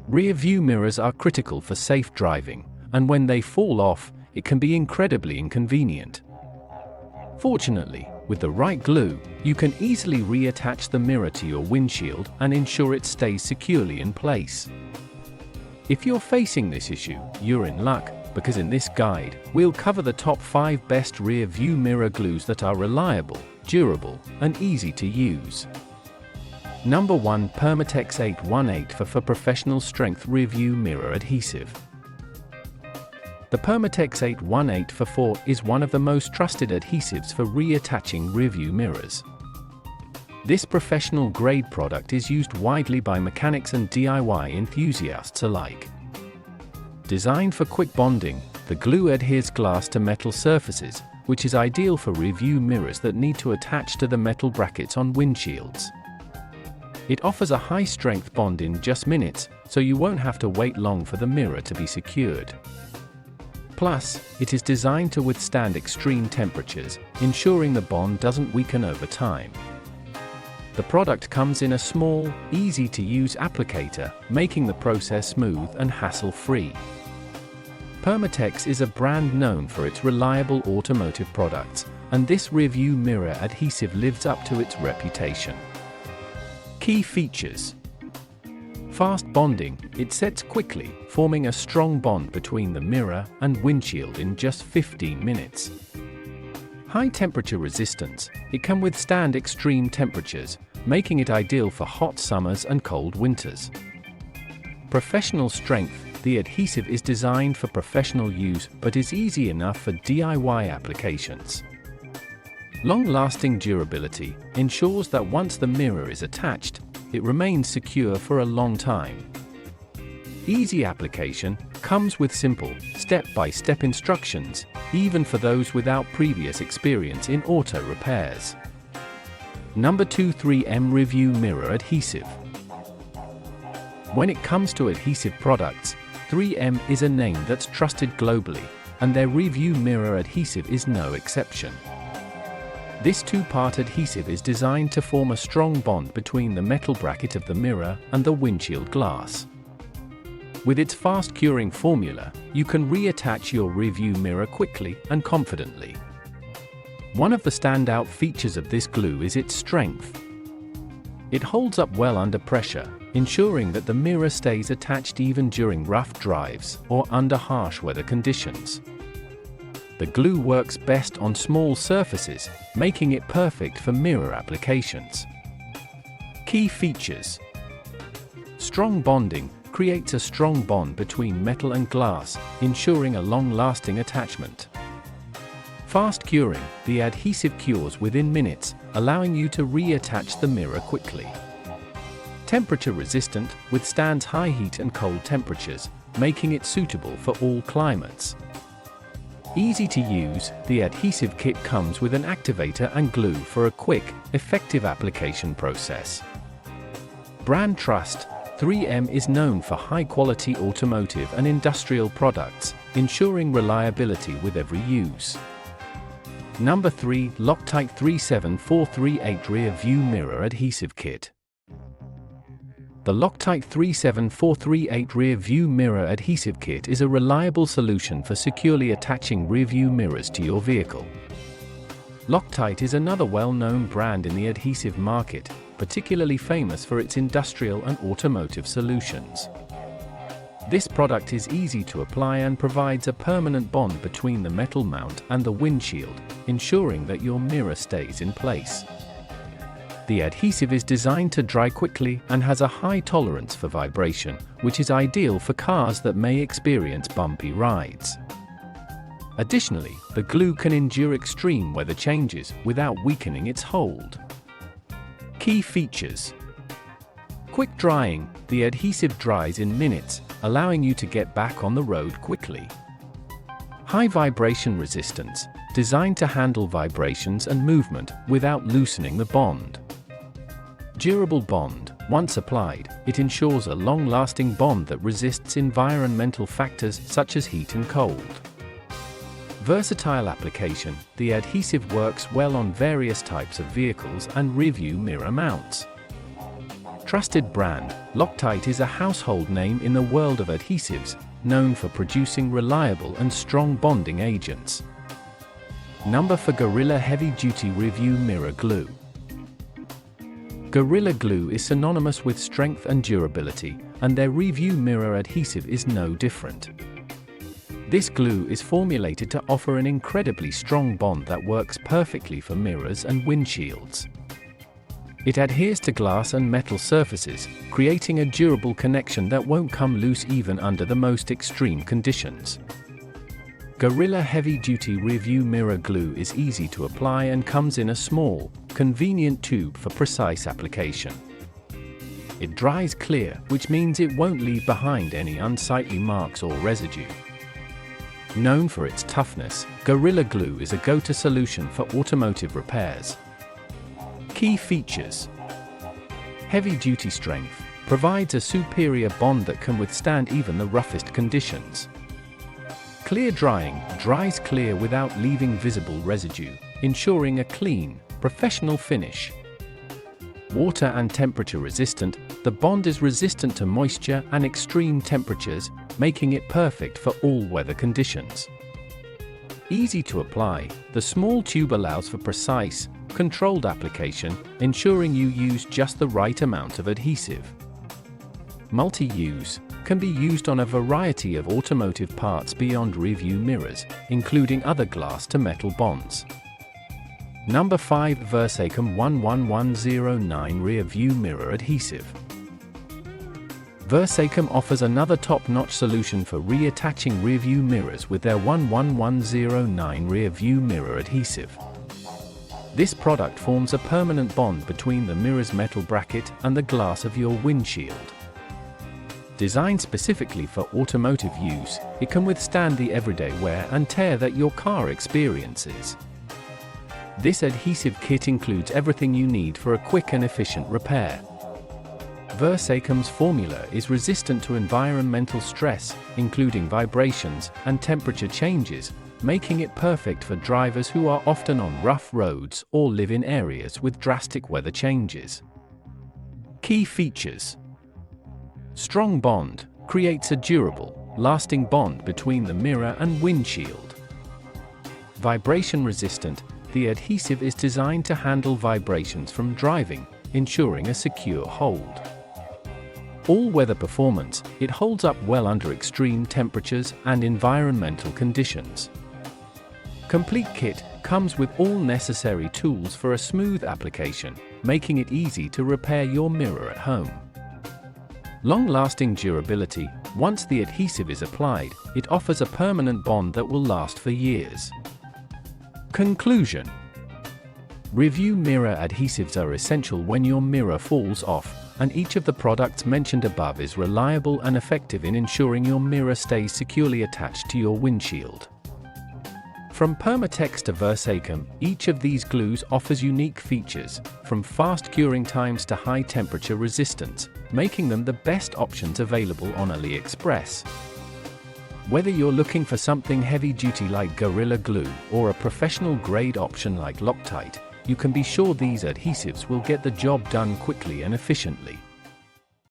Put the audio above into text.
Rear view mirrors are critical for safe driving, and when they fall off, it can be incredibly inconvenient. Fortunately, with the right glue, you can easily reattach the mirror to your windshield and ensure it stays securely in place. If you're facing this issue, you're in luck, because in this guide, we'll cover the top 5 best rear view mirror glues that are reliable, durable, and easy to use. Number 1. Permatex 818 for professional strength rear view mirror adhesive. The Permatex 818 is one of the most trusted adhesives for reattaching rearview mirrors. This professional-grade product is used widely by mechanics and DIY enthusiasts alike. Designed for quick bonding, the glue adheres glass to metal surfaces, which is ideal for rearview mirrors that need to attach to the metal brackets on windshields. It offers a high-strength bond in just minutes, so you won't have to wait long for the mirror to be secured. Plus, it is designed to withstand extreme temperatures, ensuring the bond doesn't weaken over time. The product comes in a small, easy-to-use applicator, making the process smooth and hassle-free. Permatex is a brand known for its reliable automotive products, and this rearview mirror adhesive lives up to its reputation. Key features: fast bonding, it sets quickly, forming a strong bond between the mirror and windshield in just 15 minutes. High temperature resistance, it can withstand extreme temperatures, making it ideal for hot summers and cold winters. Professional strength, the adhesive is designed for professional use but is easy enough for DIY applications. Long-lasting durability ensures that once the mirror is attached, it remains secure for a long time. Easy application comes with simple, step-by-step instructions, even for those without previous experience in auto repairs. Number 2. 3M Rearview Mirror Adhesive. When it comes to adhesive products, 3M is a name that's trusted globally, and their rearview mirror adhesive is no exception. This two-part adhesive is designed to form a strong bond between the metal bracket of the mirror and the windshield glass. With its fast-curing formula, you can reattach your rearview mirror quickly and confidently. One of the standout features of this glue is its strength. It holds up well under pressure, ensuring that the mirror stays attached even during rough drives or under harsh weather conditions. The glue works best on small surfaces, making it perfect for mirror applications. Key features: strong bonding creates a strong bond between metal and glass, ensuring a long-lasting attachment. Fast curing, the adhesive cures within minutes, allowing you to reattach the mirror quickly. Temperature resistant, withstands high heat and cold temperatures, making it suitable for all climates. Easy to use, the adhesive kit comes with an activator and glue for a quick, effective application process. Brand trust, 3M is known for high-quality automotive and industrial products, ensuring reliability with every use. Number 3. Loctite 37438 Rear View Mirror Adhesive Kit. The Loctite 37438 Rear View Mirror Adhesive Kit is a reliable solution for securely attaching rearview mirrors to your vehicle. Loctite is another well-known brand in the adhesive market, particularly famous for its industrial and automotive solutions. This product is easy to apply and provides a permanent bond between the metal mount and the windshield, ensuring that your mirror stays in place. The adhesive is designed to dry quickly and has a high tolerance for vibration, which is ideal for cars that may experience bumpy rides. Additionally, the glue can endure extreme weather changes without weakening its hold. Key features: quick drying, the adhesive dries in minutes, allowing you to get back on the road quickly. High vibration resistance, designed to handle vibrations and movement without loosening the bond. Durable bond, once applied, it ensures a long-lasting bond that resists environmental factors such as heat and cold. Versatile application, the adhesive works well on various types of vehicles and rearview mirror mounts. Trusted brand, Loctite is a household name in the world of adhesives, known for producing reliable and strong bonding agents. Number for Gorilla Heavy Duty Rearview Mirror Glue. Gorilla Glue is synonymous with strength and durability, and their Rearview Mirror Adhesive is no different. This glue is formulated to offer an incredibly strong bond that works perfectly for mirrors and windshields. It adheres to glass and metal surfaces, creating a durable connection that won't come loose even under the most extreme conditions. Gorilla Heavy Duty Rearview Mirror Glue is easy to apply and comes in a small, convenient tube for precise application. It dries clear, which means it won't leave behind any unsightly marks or residue. Known for its toughness, Gorilla Glue is a go-to solution for automotive repairs. Key features: heavy-duty strength, provides a superior bond that can withstand even the roughest conditions. Clear drying, dries clear without leaving visible residue, ensuring a clean, professional finish. Water and temperature resistant, the bond is resistant to moisture and extreme temperatures, making it perfect for all weather conditions. Easy to apply, the small tube allows for precise, controlled application, ensuring you use just the right amount of adhesive. Multi-use, can be used on a variety of automotive parts beyond rearview mirrors, including other glass to metal bonds. Number 5 Versachem 11109 Rearview Mirror Adhesive. Versachem offers another top-notch solution for reattaching rearview mirrors with their 11109 Rearview Mirror Adhesive. This product forms a permanent bond between the mirror's metal bracket and the glass of your windshield. Designed specifically for automotive use, it can withstand the everyday wear and tear that your car experiences. This adhesive kit includes everything you need for a quick and efficient repair. Versachem's formula is resistant to environmental stress, including vibrations and temperature changes, making it perfect for drivers who are often on rough roads or live in areas with drastic weather changes. Key features: strong bond, creates a durable, lasting bond between the mirror and windshield. Vibration resistant, the adhesive is designed to handle vibrations from driving, ensuring a secure hold. All-weather performance, it holds up well under extreme temperatures and environmental conditions. Complete kit comes with all necessary tools for a smooth application, making it easy to repair your mirror at home. Long-lasting durability, once the adhesive is applied, it offers a permanent bond that will last for years. Conclusion: Rearview mirror adhesives are essential when your mirror falls off, and each of the products mentioned above is reliable and effective in ensuring your mirror stays securely attached to your windshield. From permatex to Versachem, each of these glues offers unique features, from fast curing times to high temperature resistance, making them the best options available on Aliexpress. Whether you're looking for something heavy-duty like Gorilla Glue or a professional-grade option like Loctite, you can be sure these adhesives will get the job done quickly and efficiently.